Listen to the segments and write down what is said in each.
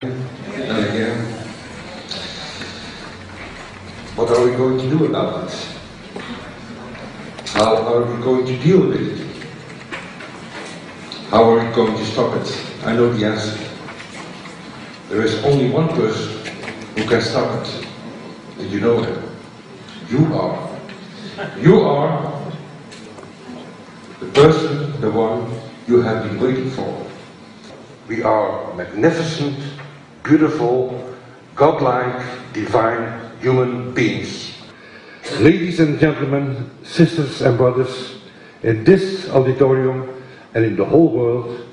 Again, what are we going to do about it? How are we going to deal with it? How are we going to stop it? I know the answer. There is only one person who can stop it. Did you know that? You are. You are the person, the one you have been waiting for. We are magnificent, beautiful, godlike, divine human beings. Ladies and gentlemen, sisters and brothers, in this auditorium and in the whole world,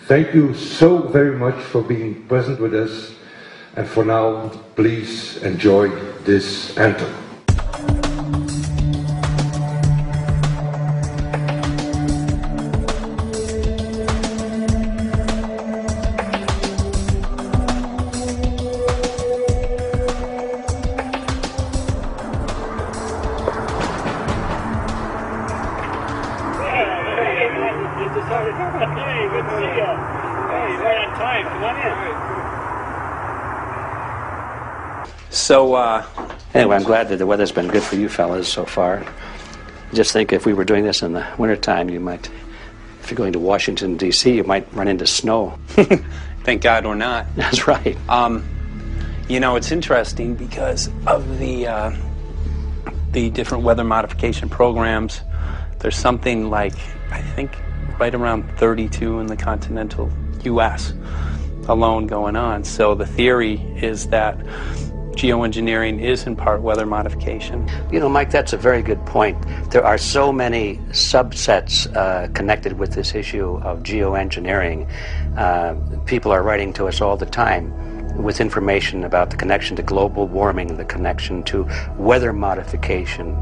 thank you so very much for being present with us. And for now, please enjoy this anthem. Hey, good to see you. Hey, right on time. Come on in. So, anyway, I'm glad that the weather's been good for you fellas so far. Just think if we were doing this in the wintertime, you might, if you're going to Washington, D.C., you might run into snow. Thank God we're not. That's right. You know, it's interesting because of the different weather modification programs. There's something like, I think, right around 32 in the continental U.S. alone going on. So the theory is that geoengineering is in part weather modification. You know, Mike, that's a very good point. There are so many subsets connected with this issue of geoengineering. People are writing to us all the time with information about the connection to global warming, the connection to weather modification.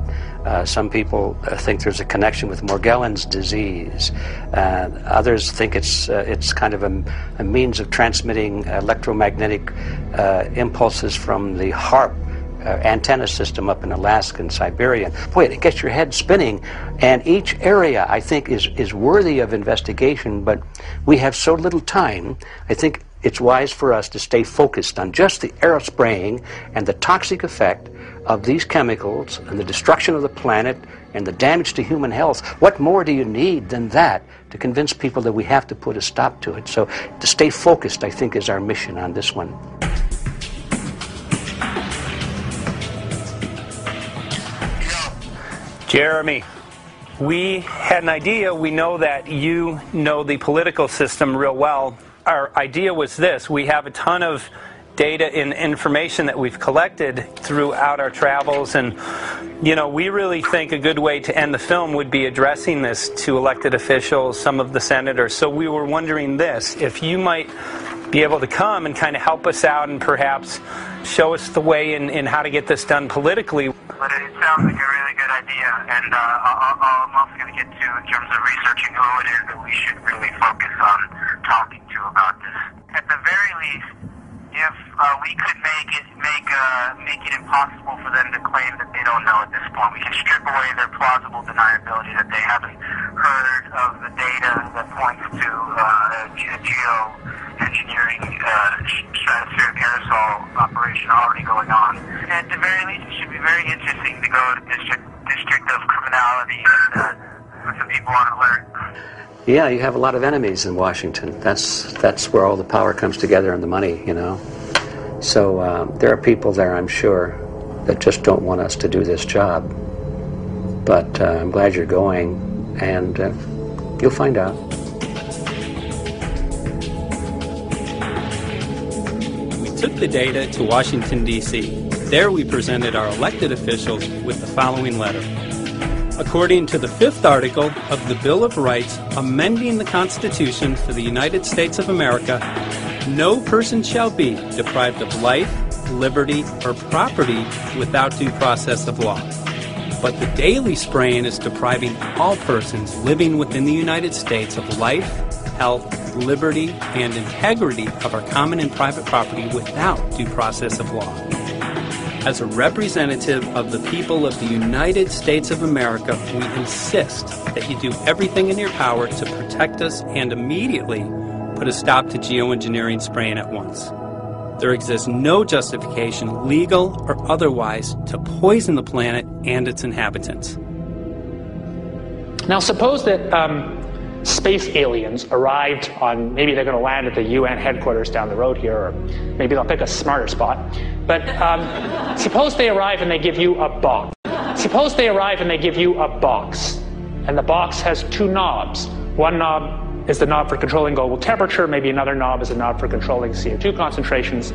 Some people think there's a connection with Morgellons disease. Others think it's kind of a means of transmitting electromagnetic impulses from the HAARP antenna system up in Alaska and Siberia. Boy, it gets your head spinning, and each area, I think, is worthy of investigation, but we have so little time. I think it's wise for us to stay focused on just the aerospraying and the toxic effect of these chemicals and the destruction of the planet and the damage to human health. What more do you need than that to convince people that we have to put a stop to it? So to stay focused, I think, is our mission on this one. Jeremy, we had an idea. We know that you know the political system real well. Our idea was this: we have a ton of data and information that we've collected throughout our travels, and you know, we really think a good way to end the film would be addressing this to elected officials, some of the senators. So we were wondering this, if you might be able to come and kind of help us out and perhaps show us the way in how to get this done politically. But it sounds like a really good idea, and I'm also going to get to in terms of researching who it is that we should really focus on talking to about this. At the very least, if we could make it impossible for them to claim that they don't know at this point, we can strip away their plausible deniability that they haven't heard of the data that points to geoengineering stratospheric aerosol operation already going on. At the very least, it should be very interesting to go to District of Criminality and put some people on alert. Yeah, you have a lot of enemies in Washington. That's where all the power comes together and the money, you know. So there are people there, I'm sure, that just don't want us to do this job. But I'm glad you're going, and you'll find out. We took the data to Washington, D.C. There we presented our elected officials with the following letter. According to the 5th article of the Bill of Rights amending the Constitution for the United States of America, no person shall be deprived of life, liberty, or property without due process of law. But the daily spraying is depriving all persons living within the United States of life, health, liberty, and integrity of our common and private property without due process of law. As a representative of the people of the United States of America, we insist that you do everything in your power to protect us and immediately put a stop to geoengineering spraying at once. There exists no justification, legal or otherwise, to poison the planet and its inhabitants. Now suppose that space aliens arrived on, maybe they're going to land at the UN headquarters down the road here, or maybe they'll pick a smarter spot. But suppose they arrive and they give you a box. Suppose they arrive and they give you a box, and the box has two knobs. One knob is the knob for controlling global temperature, maybe another knob is a knob for controlling CO2 concentrations.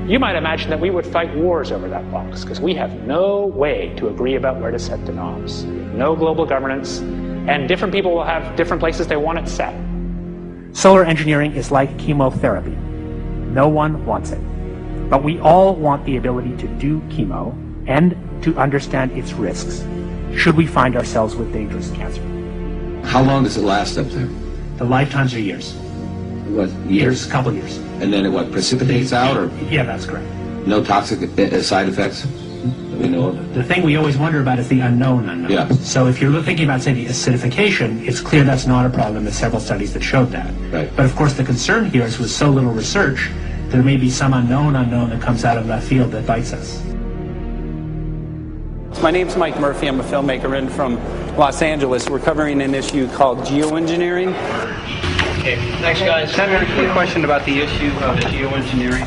You might imagine that we would fight wars over that box, because we have no way to agree about where to set the knobs. No global governance, and different people will have different places they want it set. Solar engineering is like chemotherapy. No one wants it. But we all want the ability to do chemo and to understand its risks, should we find ourselves with dangerous cancer. How long does it last up there? The lifetimes are years. What, years? A couple years. And then it what, precipitates out, or Yeah, that's correct. no toxic side effects that we know of? The thing we always wonder about is the unknown unknown. Yeah. So if you're thinking about, say, the acidification, it's clear that's not a problem. There's several studies that showed that. Right. But of course the concern here is with so little research, there may be some unknown that comes out of left field that bites us. My name's Mike Murphy. I'm a filmmaker in from Los Angeles. We're covering an issue called geoengineering. Okay, thanks guys. Senator, a quick question about the issue of geoengineering.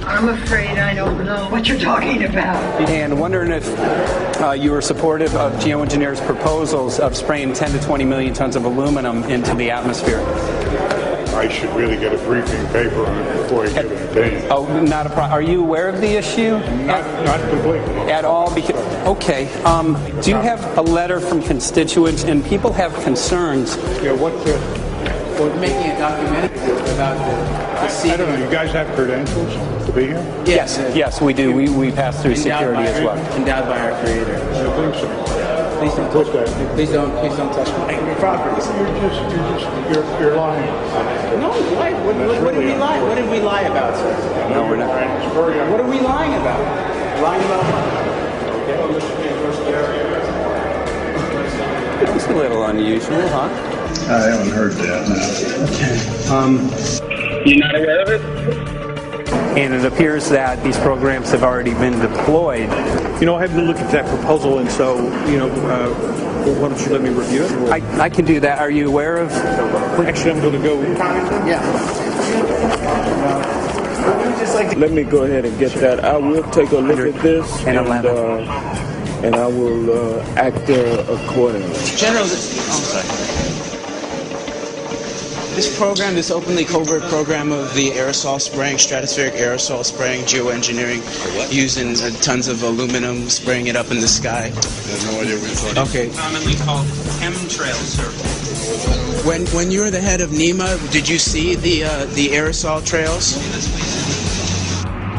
I'm afraid I don't know what you're talking about. And wondering if you were supportive of geoengineers' proposals of spraying 10 to 20 million tons of aluminum into the atmosphere. I should really get a briefing paper on it before I give an opinion. Oh, not a problem. Are you aware of the issue? Not completely. At all? Because, okay. Do you have a letter from constituents, and people have concerns? Yeah, what's the... We're making a documentary about the sea. I don't know, you guys have credentials to be here? Yes, yes, we do. We pass through security as well. Endowed by our creator. I think so. Please don't What's touch that? Please don't touch my property. You're lying. No, why? What did we lie? What did we lie about, sir? No, we're not. What are we lying about? Lying about what? It's a little unusual, huh? I haven't heard that. You're not aware of it? And it appears that these programs have already been deployed. You know, I haven't looked at that proposal, and so, why don't you let me review it? I can do that. Are you aware of? Actually, I'm going to go. Yeah. Let me go ahead and get that. I will take a look at this, and I will act accordingly. General, this program, this openly covert program of the aerosol spraying, stratospheric aerosol spraying, geoengineering, using tons of aluminum, spraying it up in the sky. I have no idea what you're talking Okay. Commonly called chemtrails, sir. When you were the head of NEMA, did you see the aerosol trails?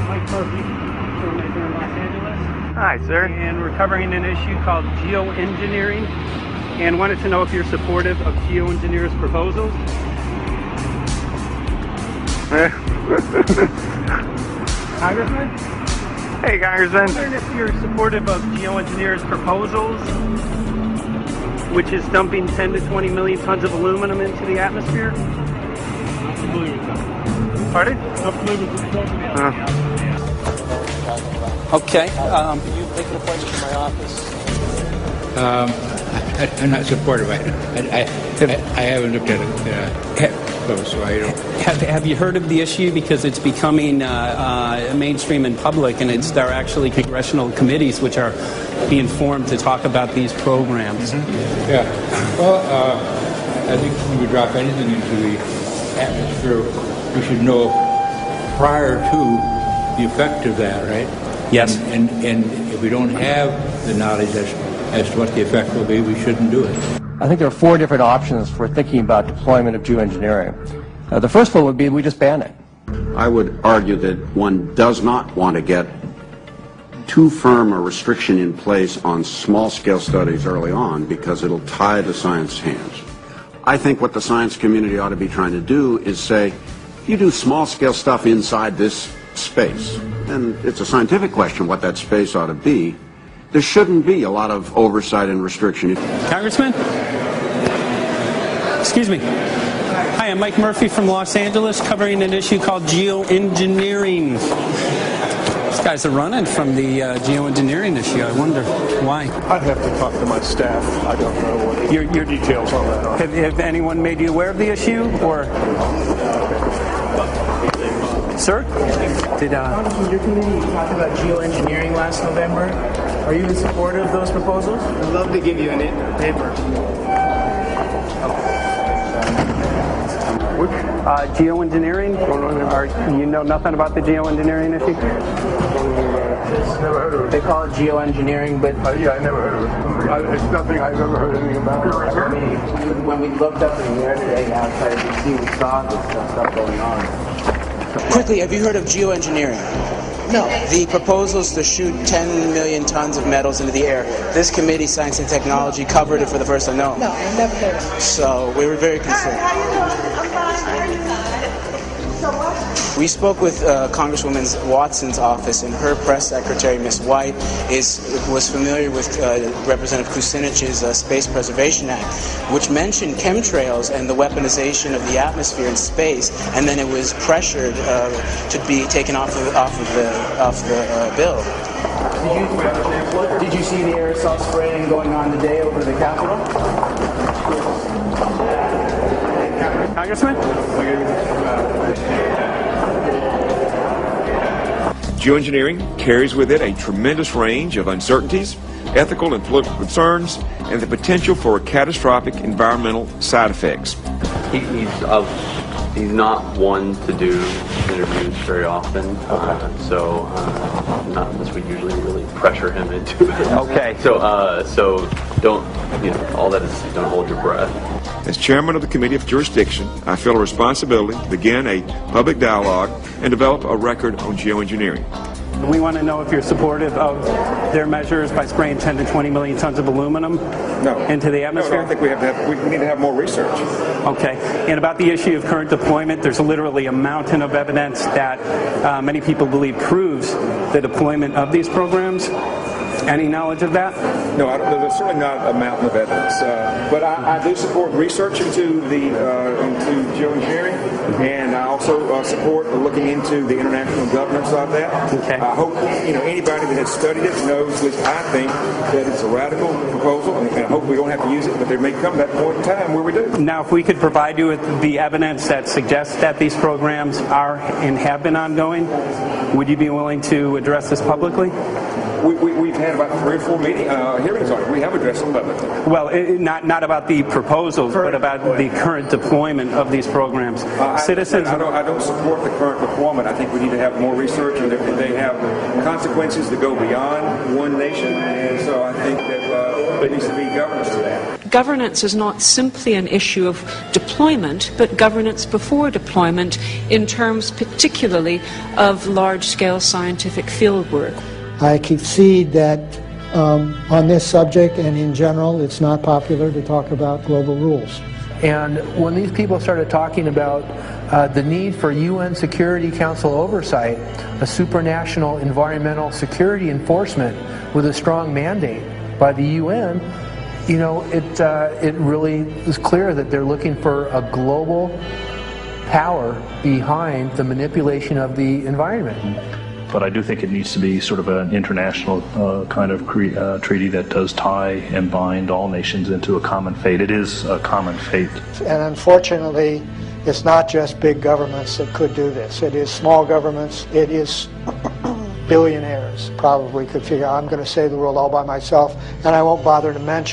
Mike Murphy, filmmaker in Los Angeles. Hi, sir. And we're covering an issue called geoengineering, and wanted to know if you're supportive of geoengineers' proposals. Congressman? Hey, Congressman. I'm wondering if you're supportive of geoengineers' proposals, which is dumping 10 to 20 million tons of aluminum into the atmosphere. Pardon? Okay. You make an appointment to my office. I'm not supportive. I haven't looked at it, so I don't. Have you heard of the issue? Because it's becoming mainstream in public, and there are actually congressional committees which are being formed to talk about these programs. Mm-hmm. Yeah. Well, I think when we drop anything into the atmosphere, we should know prior to the effect of that, right? Yes. And if we don't have the knowledge as to what the effect will be, we shouldn't do it. I think there are 4 different options for thinking about deployment of geoengineering. The first one would be we just ban it. I would argue that one does not want to get too firm a restriction in place on small-scale studies early on because it'll tie the science hands. I think what the science community ought to be trying to do is say, if you do small-scale stuff inside this space, and it's a scientific question what that space ought to be, there shouldn't be a lot of oversight and restriction. Congressman? Excuse me. Hi, I'm Mike Murphy from Los Angeles, covering an issue called geoengineering. These guys are running from the geoengineering issue. I wonder why. I'd have to talk to my staff. I don't know what your details on that are. Have anyone made you aware of the issue, or? Sir? Congressman, your committee talked about geoengineering last November. Are you in support of those proposals? I'd love to give you a paper. Geoengineering? You know nothing about the geoengineering issue? Never heard of it. They call it geoengineering, but... yeah, I never heard of it. It's nothing I've ever heard anything about. When we looked up in the air today outside DC, we saw this stuff going on. Quickly, have you heard of geoengineering? No. The proposals to shoot 10 million tons of metals into the air. This committee, Science and Technology, covered it for the first time. No. No, I've never heard of it. So we were very concerned. How you doing? I'm fine. So what? We spoke with Congresswoman Watson's office, and her press secretary, Ms. White, was familiar with Representative Kucinich's Space Preservation Act, which mentioned chemtrails and the weaponization of the atmosphere in space, and then it was pressured to be taken off the bill. Did you see the aerosol spraying going on today over the Capitol? Congressman? Geoengineering carries with it a tremendous range of uncertainties, ethical and political concerns, and the potential for catastrophic environmental side effects. He's not one to do interviews very often, so not unless we usually really pressure him into it. Okay. So don't, all that is, don't hold your breath. As chairman of the Committee of Jurisdiction, I feel a responsibility to begin a public dialogue and develop a record on geoengineering. We want to know if you're supportive of their measures by spraying 10 to 20 million tons of aluminum into the atmosphere? No, I think we need to have more research. Okay. And about the issue of current deployment, there's literally a mountain of evidence that many people believe proves the deployment of these programs. Any knowledge of that? No, there's certainly not a mountain of evidence. But I do support research into geoengineering, and I also support looking into the international governance of that. Okay. I hope anybody that has studied it knows, at least I think, that it's a radical proposal, and I hope we don't have to use it, but there may come that point in time where we do. Now, if we could provide you with the evidence that suggests that these programs are and have been ongoing, would you be willing to address this publicly? We've had about 3 or 4 hearings on it. We have addressed them publicly. Well, not about the proposals, but about the current deployment of these programs. Citizens. I don't support the current deployment. I think we need to have more research, and they have consequences that go beyond one nation. And so I think that there needs to be governance to that. Governance is not simply an issue of deployment, but governance before deployment in terms particularly of large-scale scientific fieldwork. I concede that on this subject and in general, it's not popular to talk about global rules. And when these people started talking about the need for UN Security Council oversight, a supranational environmental security enforcement with a strong mandate by the UN, it really is clear that they're looking for a global power behind the manipulation of the environment. But I do think it needs to be sort of an international kind of treaty that does tie and bind all nations into a common fate. It is a common fate. And unfortunately, it's not just big governments that could do this. It is small governments. It is billionaires probably could figure out, I'm going to save the world all by myself, and I won't bother to mention